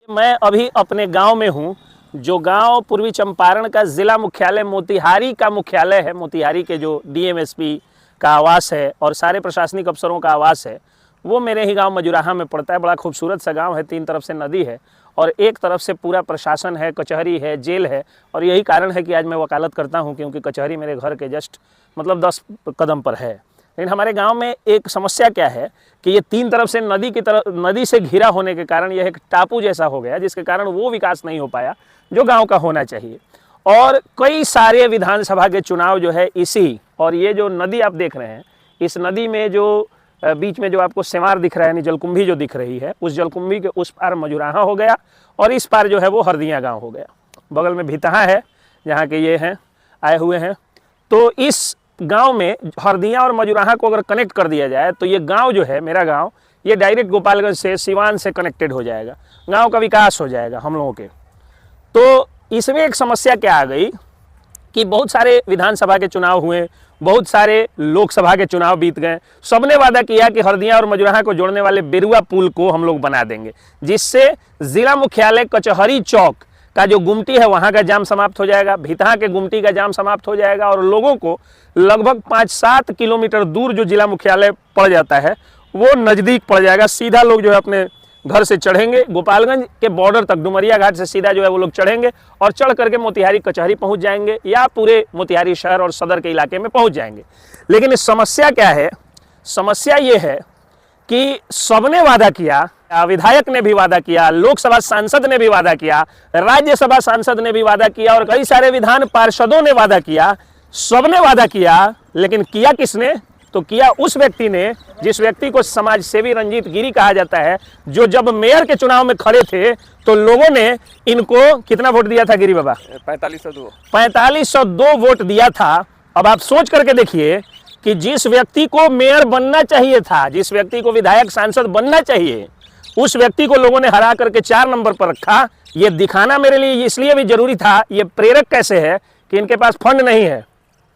मैं अभी अपने गांव में हूं, जो गांव पूर्वी चंपारण का जिला मुख्यालय मोतिहारी का मुख्यालय है। मोतिहारी के जो डीएमएसपी का आवास है और सारे प्रशासनिक अफसरों का आवास है, वो मेरे ही गांव मजुराहा में पड़ता है। बड़ा खूबसूरत सा गांव है, तीन तरफ से नदी है और एक तरफ से पूरा प्रशासन है, कचहरी है, जेल है। और यही कारण है कि आज मैं वकालत करता हूं, क्योंकि कचहरी मेरे घर के जस्ट 10 कदम पर है। लेकिन हमारे गांव में एक समस्या क्या है कि ये तीन तरफ से नदी से घिरा होने के कारण यह एक टापू जैसा हो गया, जिसके कारण वो विकास नहीं हो पाया जो गांव का होना चाहिए। और कई सारे विधानसभा के चुनाव जो है इसी, और ये जो नदी आप देख रहे हैं, इस नदी में जो बीच में जो आपको सेंवार दिख रहा है, यानी जलकुंभी जो दिख रही है, उस जलकुंभी के उस पार मजुराहा हो गया और इस पार जो है वो हरदिया गाँव हो गया। बगल में भितहा है जहाँ के ये हैं आए हुए हैं। तो इस गांव में हरदिया और मजुराहा को अगर कनेक्ट कर दिया जाए तो ये गांव जो है, मेरा गांव, ये डायरेक्ट गोपालगंज से, सिवान से कनेक्टेड हो जाएगा, गांव का विकास हो जाएगा हम लोगों के। तो इसमें एक समस्या क्या आ गई कि बहुत सारे विधानसभा के चुनाव हुए, बहुत सारे लोकसभा के चुनाव बीत गए, सबने वादा किया कि हरदिया और मजुराहा को जोड़ने वाले बेरुआ पुल को हम लोग बना देंगे, जिससे जिला मुख्यालय कचहरी चौक का जो गुमटी है वहाँ का जाम समाप्त हो जाएगा, भितहा के गुमटी का जाम समाप्त हो जाएगा और लोगों को लगभग 5-7 किलोमीटर दूर जो जिला मुख्यालय पड़ जाता है वो नज़दीक पड़ जाएगा। सीधा लोग जो है अपने घर से चढ़ेंगे, गोपालगंज के बॉर्डर तक डुमरिया घाट से सीधा जो है वो लोग चढ़ेंगे और चढ़ करके मोतिहारी कचहरी पहुँच जाएंगे या पूरे मोतिहारी शहर और सदर के इलाके में पहुँच जाएंगे। लेकिन इस समस्या क्या है? समस्या ये है कि सबने वादा किया, विधायक ने भी वादा किया, लोकसभा सांसद ने भी वादा किया, राज्यसभा सांसद ने भी वादा किया और कई सारे विधान पार्षदों ने वादा किया, सबने वादा किया। लेकिन किया किसने? तो किया उस व्यक्ति ने जिस व्यक्ति को समाज सेवी रंजीत गिरी कहा जाता है, जो जब मेयर के चुनाव में खड़े थे तो लोगों ने इनको कितना वोट दिया था गिरी बाबा? 4502 वोट दिया था। अब आप सोच करके देखिए कि जिस व्यक्ति को मेयर बनना चाहिए था, जिस व्यक्ति को विधायक सांसद बनना चाहिए, उस व्यक्ति को लोगों ने हरा करके 4 नंबर पर रखा। ये दिखाना मेरे लिए इसलिए भी जरूरी था, ये प्रेरक कैसे है कि इनके पास फंड नहीं है,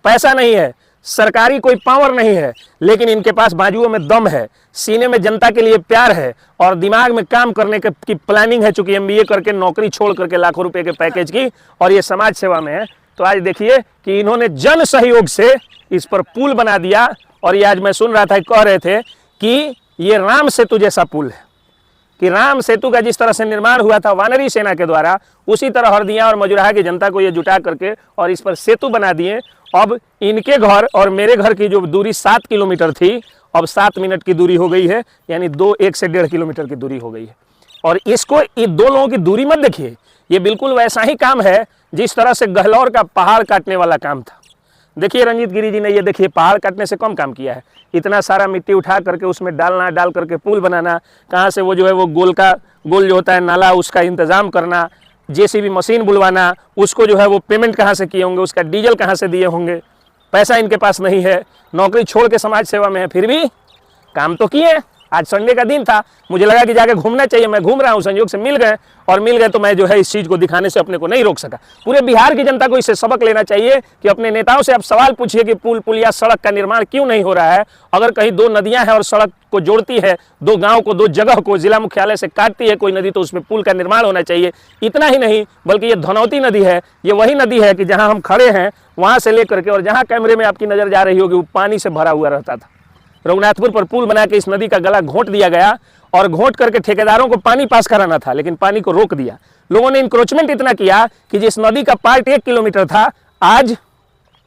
पैसा नहीं है, सरकारी कोई पावर नहीं है, लेकिन इनके पास बाजुओं में दम है, सीने में जनता के लिए प्यार है और दिमाग में काम करने की प्लानिंग है। चूंकि MBA करके नौकरी छोड़ करके लाखों रुपए के पैकेज की और ये समाज सेवा में है। तो आज देखिए कि इन्होंने जन सहयोग से इस पर पुल बना दिया। और ये आज मैं सुन रहा था, कह रहे थे कि ये राम सेतु जैसा पुल है, कि राम सेतु का जिस तरह से निर्माण हुआ था वानरी सेना के द्वारा, उसी तरह हरदिया और मजुराहा की जनता को ये जुटा करके और इस पर सेतु बना दिए। अब इनके घर और मेरे घर की जो दूरी 7 किलोमीटर थी, अब 7 मिनट की दूरी हो गई है, यानी 1 से 1.5 किलोमीटर की दूरी हो गई है। और इसको ये दो लोगों की दूरी मत देखिए, ये बिल्कुल वैसा ही काम है जिस तरह से गहलौर का पहाड़ काटने वाला काम था। देखिए रंजीत गिरी जी ने, ये देखिए, पहाड़ काटने से कम काम किया है। इतना सारा मिट्टी उठा करके उसमें डालना, डाल करके पुल बनाना, कहाँ से वो जो है वो गोल जो होता है नाला, उसका इंतज़ाम करना, JCB मशीन बुलवाना, उसको जो है वो पेमेंट कहाँ से किए होंगे, उसका डीजल कहाँ से दिए होंगे, पैसा इनके पास नहीं है, नौकरी छोड़ के समाज सेवा में है, फिर भी काम तो किए। आज संडे का दिन था, मुझे लगा कि जाके घूमना चाहिए, मैं घूम रहा हूँ, संयोग से मिल गए तो मैं जो है इस चीज़ को दिखाने से अपने को नहीं रोक सका। पूरे बिहार की जनता को इससे सबक लेना चाहिए कि अपने नेताओं से आप सवाल पूछिए कि पुल या सड़क का निर्माण क्यों नहीं हो रहा है। अगर कहीं 2 नदियां हैं और सड़क को जोड़ती है, 2 गाँव को, 2 जगह को जिला मुख्यालय से काटती है कोई नदी, तो उसमें पुल का निर्माण होना चाहिए। इतना ही नहीं, बल्कि ये धनौती नदी है, ये वही नदी है कि जहाँ हम खड़े हैं वहाँ से लेकर के, और जहाँ कैमरे में आपकी नज़र जा रही होगी, वो पानी से भरा हुआ रहता था। रघुनाथपुर पर पुल बना के इस नदी का गला घोंट दिया गया और घोंट करके ठेकेदारों को पानी पास कराना था, लेकिन पानी को रोक दिया। लोगों ने इंक्रोचमेंट इतना किया कि जिस नदी का पार्ट 1 किलोमीटर था, आज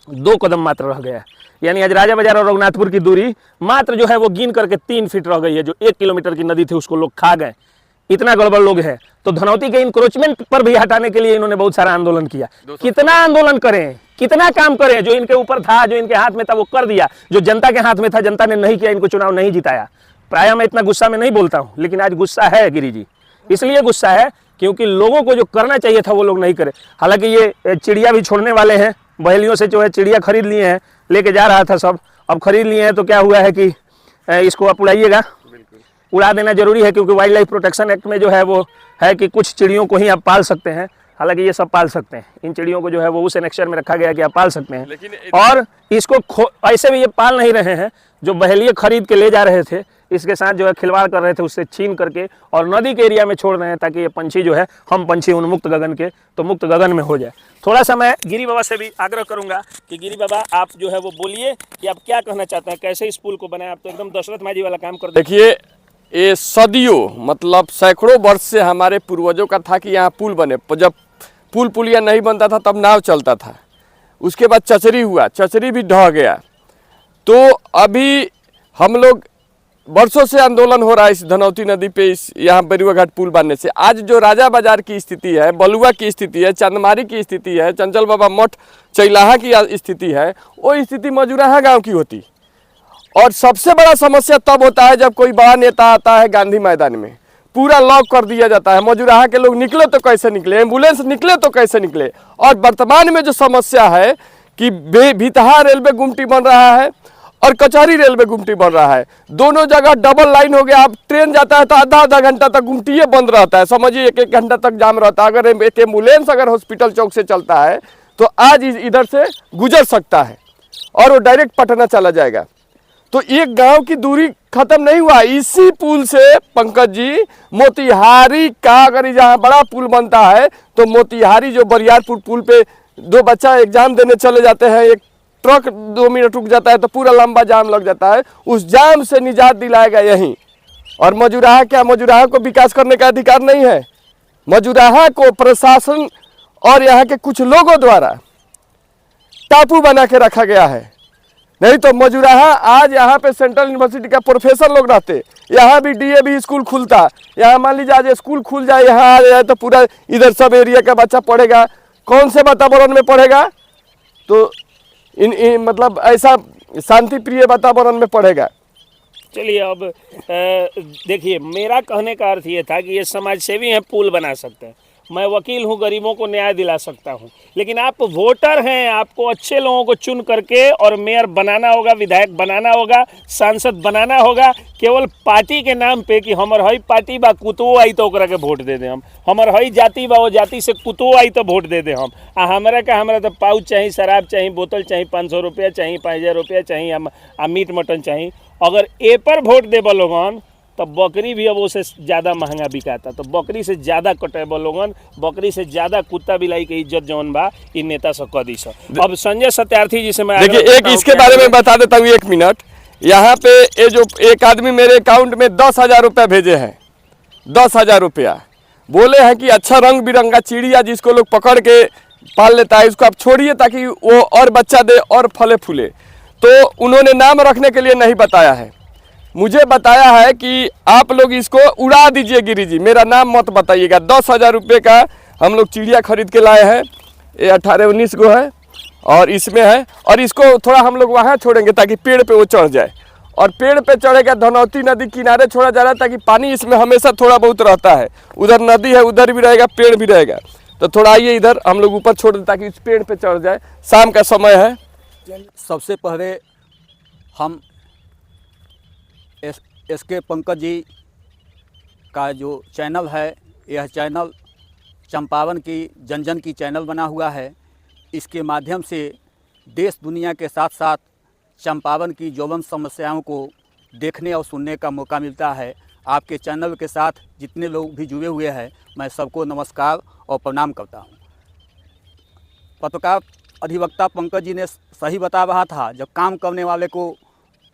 2 कदम मात्र रह गया। यानी आज राजा बाजार और रघुनाथपुर की दूरी मात्र जो है वो गिन करके 3 फीट रह गई है। जो 1 किलोमीटर की नदी थी उसको लोग खा गए, इतना गड़बड़ लोग हैं। तो धनौती के इंक्रोचमेंट पर भी हटाने के लिए इन्होंने बहुत सारा आंदोलन किया। कितना आंदोलन करें, कितना काम करें? जो इनके ऊपर था, जो इनके हाथ में था, वो कर दिया। जो जनता के हाथ में था, जनता ने नहीं किया, इनको चुनाव नहीं जिताया। प्रायः मैं इतना गुस्सा में नहीं बोलता हूँ, लेकिन आज गुस्सा है गिरी जी। इसलिए गुस्सा है क्योंकि लोगों को जो करना चाहिए था वो लोग नहीं करे। हालांकि ये चिड़िया भी छोड़ने वाले हैं, बहेलियों से जो है चिड़िया खरीद लिए हैं, लेके जा रहा था सब, अब खरीद लिए हैं तो क्या हुआ है कि इसको आप उड़ाइएगा, उड़ा देना जरूरी है, क्योंकि वाइल्ड लाइफ प्रोटेक्शन एक्ट में जो है वो है कि कुछ चिड़ियों को ही आप पाल सकते हैं। हालांकि ये सब पाल सकते हैं, इन चिड़ियों को जो है वो उस एनेक्चर में रखा गया कि आप पाल सकते हैं। और इसको ऐसे भी ये पाल नहीं रहे हैं। जो बहेलिए खरीद के ले जा रहे थे, इसके साथ जो है खिलवाड़ कर रहे थे, उससे छीन करके और नदी के एरिया में छोड़ रहे हैं ताकि ये पंछी जो है, हम पंछी उन्मुक्त गगन के, तो मुक्त गगन में हो जाए। थोड़ा सा मैं गिरी बाबा से भी आग्रह करूंगा कि गिरी बाबा आप जो है वो बोलिए कि आप क्या कहना चाहते हैं, कैसे इस पुल को बनाए। आप तो एकदम दशरथ मांझी वाला काम कर देखिए, ये सदियों मतलब सैकड़ों वर्ष से हमारे पूर्वजों का था कि यहाँ पुल बने। जब पुल पुलिया नहीं बनता था तब नाव चलता था, उसके बाद चचरी हुआ, चचरी भी ढह गया। तो अभी हम लोग वर्षों से आंदोलन हो रहा है इस धनौती नदी पे, इस यहाँ बरुआ घाट पुल बनने से। आज जो राजा बाजार की स्थिति है, बलुआ की स्थिति है, चंदमारी की स्थिति है, चंचल बाबा मठ चैलाहा की स्थिति है, वो स्थिति मजुराहा गांव की होती। और सबसे बड़ा समस्या तब होता है जब कोई बड़ा नेता आता है गांधी मैदान में, पूरा लॉक कर दिया जाता है। मजुराहा के लोग निकले तो कैसे निकले, एम्बुलेंस निकले तो कैसे निकले। और वर्तमान में जो समस्या है कि भितहा रेलवे गुमटी बन रहा है और कचहरी रेलवे गुमटी बन रहा है, दोनों जगह डबल लाइन हो गया। अब ट्रेन जाता है तो आधा आधा घंटा तक गुमटी बंद रहता है, समझिए एक एक घंटा तक जाम रहता है। अगर एक एम्बुलेंस अगर हॉस्पिटल चौक से चलता है तो आज इधर से गुजर सकता है और वो डायरेक्ट पटना चला जाएगा। तो एक गांव की दूरी खत्म नहीं हुआ। इसी पुल से पंकज जी, मोतिहारी का अगर यहाँ बड़ा पुल बनता है तो मोतिहारी जो बरियारपुर पुल पे दो बच्चा एग्जाम देने चले जाते हैं, एक ट्रक 2 मिनट रुक जाता है तो पूरा लंबा जाम लग जाता है, उस जाम से निजात दिलाएगा यहीं। और मजुराहा क्या, मजुराहा को विकास करने का अधिकार नहीं है। मजुराहा को प्रशासन और यहाँ के कुछ लोगों द्वारा टापू बना के रखा गया है। नहीं तो मजुराहा आज यहाँ पे सेंट्रल यूनिवर्सिटी का प्रोफेसर लोग रहते, यहाँ भी डीएवी स्कूल खुलता। यहाँ मान लीजिए आज स्कूल खुल जाए, यहाँ आ जाए तो पूरा इधर सब एरिया का बच्चा पढ़ेगा। कौन से वातावरण में पढ़ेगा? तो मतलब ऐसा शांति प्रिय वातावरण में पढ़ेगा। चलिए अब देखिए, मेरा कहने का अर्थ ये था कि ये समाज सेवी हैं, पुल बना सकते हैं। मैं वकील हूँ, गरीबों को न्याय दिला सकता हूँ, लेकिन आप वोटर हैं, आपको अच्छे लोगों को चुन करके और मेयर बनाना होगा, विधायक बनाना होगा, सांसद बनाना होगा। केवल पार्टी के नाम पे कि हमर हई पार्टी बा, कुतो आई तो ओकरा के वोट दे दे हम, हमर हई जाति बा, वो जाति से कुतो आई तो वोट दे दे हम। हमरा तो पाउच चाहिए, शराब चाहिए, बोतल चाहिए, 500 रुपया चाहिए, 5000 रुपया चाहिए, मीट मटन चाहिए। अगर ए पर वोट देबा लोगन तो बकरी भी अब उससे ज़्यादा महंगा बिकाता, तो बकरी से ज़्यादा कटेबा लोगन, बकरी से ज़्यादा कुत्ता बिलाई के इज्जत जौन बा इन नेता से कदी सा। अब संजय सत्यार्थी जी से मैं देखिए, एक इसके बारे में बता देता हूँ 1 मिनट। यहाँ पे ये जो एक आदमी मेरे अकाउंट में 10,000 रुपया भेजे हैं, 10,000 रुपया, बोले हैं कि अच्छा रंग बिरंगा चिड़िया जिसको लोग पकड़ के पाल लेता है, इसको आप छोड़िए ताकि वो और बच्चा दे और फले फूले। तो उन्होंने नाम रखने के लिए नहीं बताया है, मुझे बताया है कि आप लोग इसको उड़ा दीजिए गिरी जी, मेरा नाम मत बताइएगा। 10,000 रुपये का हम लोग चिड़िया खरीद के लाए हैं, ये 18-19 गो है और इसमें है। और इसको थोड़ा हम लोग वहाँ छोड़ेंगे ताकि पेड़ पे वो चढ़ जाए, और पेड़ पे चढ़ेगा। धनौती नदी किनारे छोड़ा जा रहा है ताकि पानी इसमें हमेशा थोड़ा बहुत रहता है, उधर नदी है, उधर भी रहेगा, पेड़ भी रहेगा। तो थोड़ा आइए इधर, हम लोग ऊपर छोड़ दें ताकि इस पेड़ पे चढ़ जाए। शाम का समय है। सबसे पहले हम एसके पंकज जी का जो चैनल है, यह चैनल चंपावन की जन जन की चैनल बना हुआ है। इसके माध्यम से देश दुनिया के साथ साथ चंपावन की ज्वलंत समस्याओं को देखने और सुनने का मौका मिलता है। आपके चैनल के साथ जितने लोग भी जुड़े हुए हैं, मैं सबको नमस्कार और प्रणाम करता हूं। पत्रकार अधिवक्ता पंकज जी ने सही बता रहा था, जब काम करने वाले को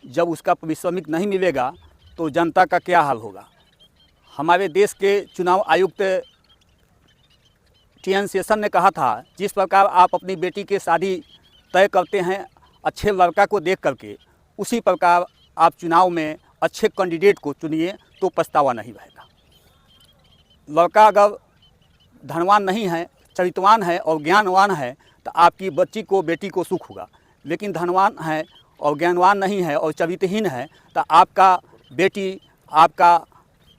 जब उसका पारिश्रमिक नहीं मिलेगा तो जनता का क्या हाल होगा। हमारे देश के चुनाव आयुक्त टी.एन. शेषन ने कहा था, जिस प्रकार आप अपनी बेटी की शादी तय करते हैं अच्छे लड़का को देख करके, उसी प्रकार आप चुनाव में अच्छे कैंडिडेट को चुनिए तो पछतावा नहीं रहेगा। लड़का अगर धनवान नहीं है, चरित्रवान है और ज्ञानवान है तो आपकी बच्ची को, बेटी को सुख होगा। लेकिन धनवान है और ज्ञानवान नहीं है और चरित्रहीन है तो आपका बेटी, आपका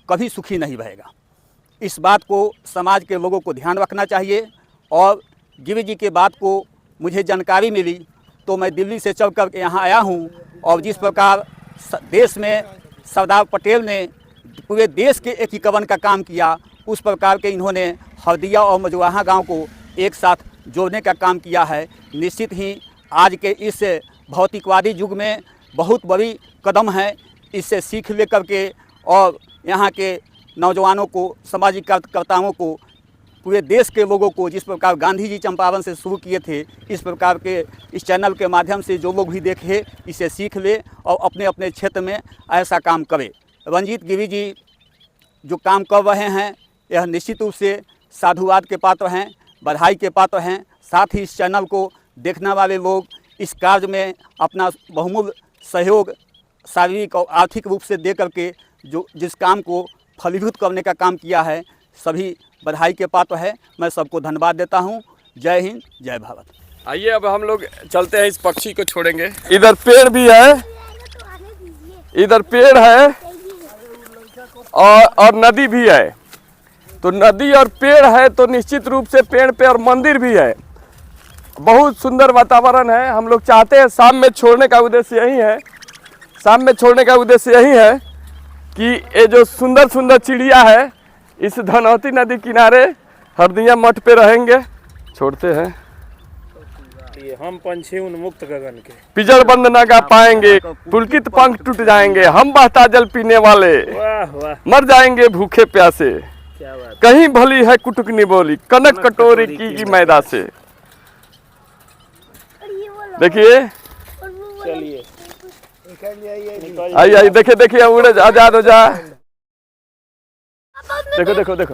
कभी सुखी नहीं रहेगा। इस बात को समाज के लोगों को ध्यान रखना चाहिए। और गिरी जी के बात को मुझे जानकारी मिली तो मैं दिल्ली से चल कर के यहाँ आया हूँ। और जिस प्रकार देश में सरदार पटेल ने पूरे देश के एकीकरण का काम किया, उस प्रकार के इन्होंने हरदिया और मजुराहा गांव को एक साथ जोड़ने का काम किया है। निश्चित ही आज के इस भौतिकवादी युग में बहुत बड़ी कदम है इससे सीख ले करके और यहाँ के नौजवानों को, सामाजिक कार्यकर्ताओं को, पूरे देश के लोगों को, जिस प्रकार गांधी जी चंपारण से शुरू किए थे, इस प्रकार के इस चैनल के माध्यम से जो लोग भी देखे इसे सीख ले और अपने अपने क्षेत्र में ऐसा काम करे। रंजीत गिरी जी जो काम कर रहे हैं यह निश्चित रूप से साधुवाद के पात्र हैं, बधाई के पात्र हैं। साथ ही इस चैनल को देखने वाले लोग इस कार्य में अपना बहुमूल्य सहयोग शारीरिक और आर्थिक रूप से दे करके जो जिस काम को फलीभूत करने का काम किया है, सभी बधाई के पात्र है। मैं सबको धन्यवाद देता हूँ। जय हिंद, जय भारत। आइए अब हम लोग चलते हैं, इस पक्षी को छोड़ेंगे। इधर पेड़ भी है, इधर पेड़ है और नदी भी है। तो नदी और पेड़ है तो निश्चित रूप से पेड़ पे और मंदिर भी है। बहुत सुंदर वातावरण है। हम लोग चाहते हैं, शाम में छोड़ने का उद्देश्य यही है, शाम में छोड़ने का उद्देश्य यही है कि ये जो सुंदर सुंदर चिड़िया है इस धनौती नदी किनारे हरदिया मठ पे रहेंगे। छोड़ते हैं। ये हम पंछी उन्मुक्त गगन के, पिजड़ बंद न गा पाएंगे, पुलकित पंख टूट जाएंगे, हम बहता जल पीने वाले वाह वाह, मर जाएंगे भूखे प्यासे। क्या बात। कहीं भली है कुटुकनी बोली, कनक कटोरी की मैदा से। देखिए, चलिए आइए आइए, देखिए देखिए, उड़े आजाद हो जा। देखो देखो देखो,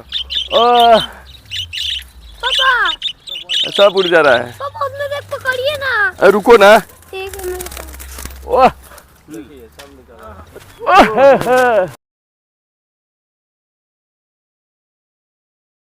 पापा सब उड़ जा रहा है। पापा उसमें से पकड़िए ना। रुको ना। ठीक है। ओह